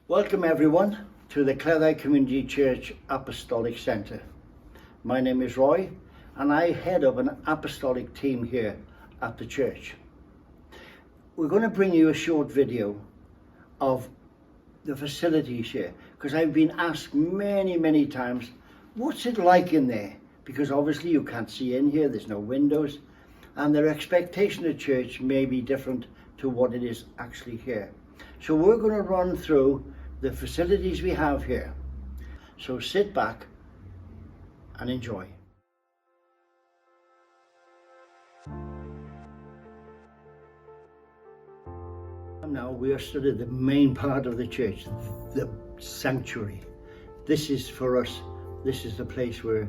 Welcome everyone to the Cleddau Community Church Apostolic Centre. My name is Roy and I head up an apostolic team here at the church. We're going to bring you a short video of the facilities here because I've been asked many times, what's it like in there? Because obviously you can't see in here, there's no windows, and their expectation of church may be different to what it is actually here. So we're going to run through the facilities we have here. So sit back and enjoy. Now we are stood at the main part of the church, the sanctuary. This is for us, this is the place where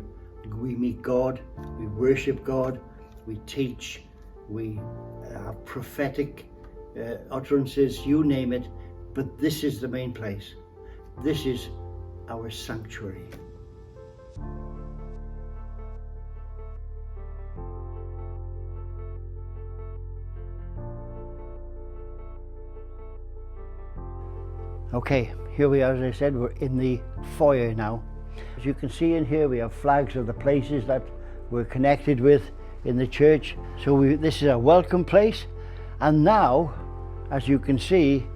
we meet God, we worship God, we teach, we have prophetic utterances, you name it, but this is the main place. This is our sanctuary. Okay, here we are, as I said, we're in the foyer now. As you can see in here, we have flags of the places that we're connected with in the church. So this is a welcome place. And now, as you can see,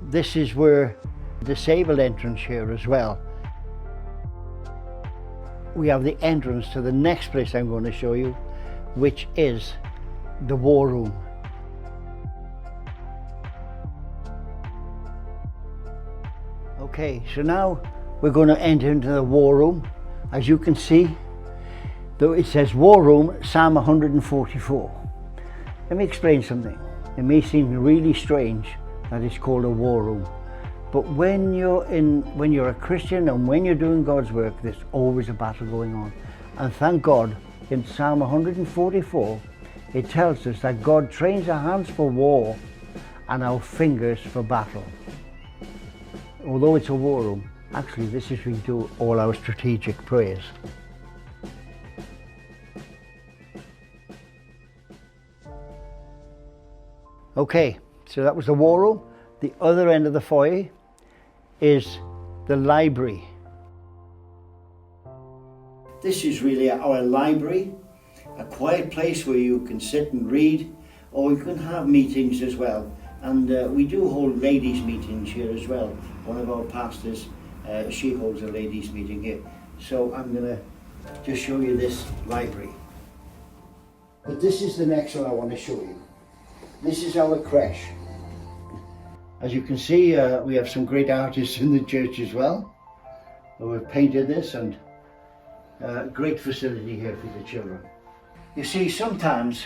this is where disabled entrance here as well. We have the entrance to the next place I'm going to show you, which is the war room. Okay, so now we're going to enter into the war room. As you can see, though it says war room, Psalm 144. Let me explain something. It may seem really strange that it's called a war room, but when you're a Christian and when you're doing God's work, there's always a battle going on. And thank God, in Psalm 144, it tells us that God trains our hands for war and our fingers for battle. Although it's a war room, actually this is where we do all our strategic prayers. Okay, so that was the war room. The other end of the foyer is the library. This is really our library, a quiet place where you can sit and read, or you can have meetings as well. And we do hold ladies' meetings here as well. One of our pastors, she holds a ladies' meeting here. So I'm going to just show you this library. But this is the next one I want to show you. This is our creche. As you can see, we have some great artists in the church as well. We've painted this, and great facility here for the children. You see, sometimes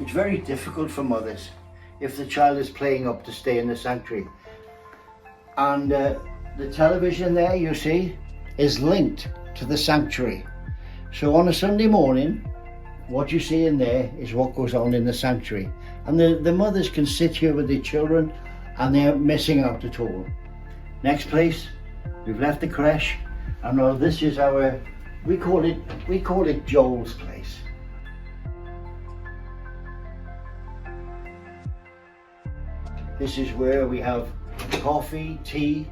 it's very difficult for mothers if the child is playing up to stay in the sanctuary. And the television there, you see, is linked to the sanctuary. So on a Sunday morning, what you see in there is what goes on in the sanctuary. And the mothers can sit here with their children and they're missing out at all. Next place, we've left the creche, and now this is our, we call it Joel's place. This is where we have coffee, tea,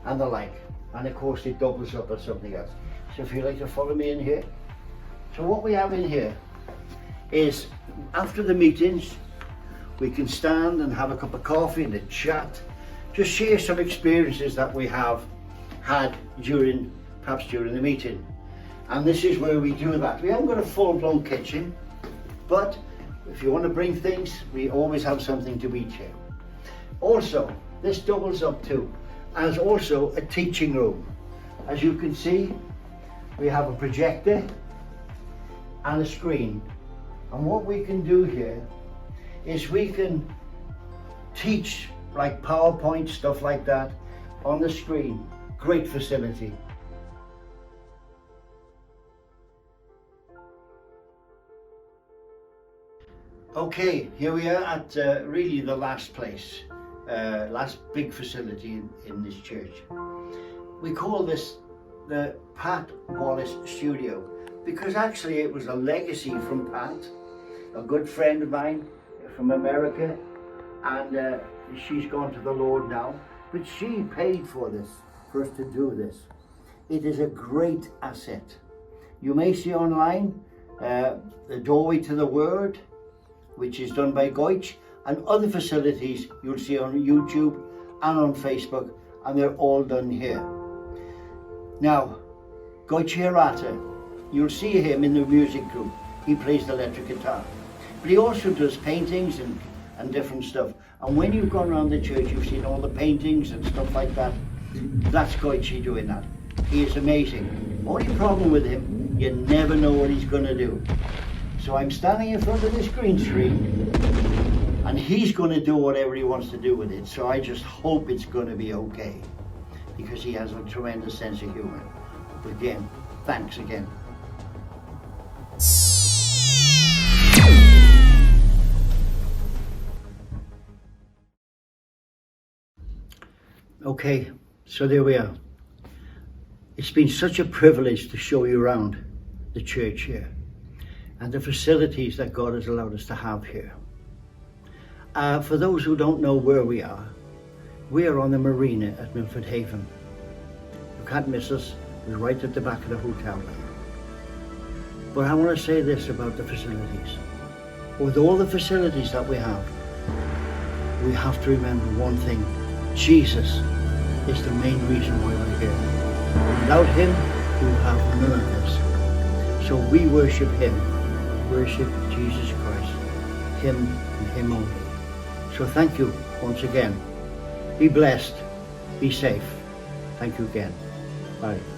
and the like. And of course it doubles up as something else. So if you'd like to follow me in here. So what we have in here is, after the meetings, we can stand and have a cup of coffee and a chat, just share some experiences that we have had perhaps during the meeting. And this is where we do that. We haven't got a full-blown kitchen, but if you want to bring things, we always have something to eat here. Also, this doubles up too as also a teaching room. As you can see, we have a projector and a screen. And what we can do here is we can teach like PowerPoint, stuff like that, on the screen. Great facility. Okay, here we are at really the last place, last big facility in this church. We call this the Pat Wallace Studio because actually it was a legacy from Pat, a good friend of mine from America, and she's gone to the Lord now. but she paid for this, for us to do this. It is a great asset. You may see online the Doorway to the Word, which is done by Goich, and other facilities you'll see on YouTube and on Facebook, and they're all done here. Now, Goich Hirata, you'll see him in the music group. He plays the electric guitar. But he also does paintings and different stuff. And when you've gone around the church, you've seen all the paintings and stuff like that. That's Goichi doing that. He is amazing. Only problem with him, you never know what he's going to do. So I'm standing in front of this green screen, and he's going to do whatever he wants to do with it. So I just hope it's going to be okay, because he has a tremendous sense of humor. But again, thanks again. Okay, so there we are. It's been such a privilege to show you around the church here and the facilities that God has allowed us to have here. For those who don't know where we are on the marina at Milford Haven. You can't miss us. We're right at the back of the hotel. But I want to say this about the facilities. With all the facilities that we have to remember one thing. Jesus is the main reason why we're here. Without him, we will have none of this. So we worship him, worship Jesus Christ, him and him only. So thank you once again. Be blessed, be safe. Thank you again. Bye.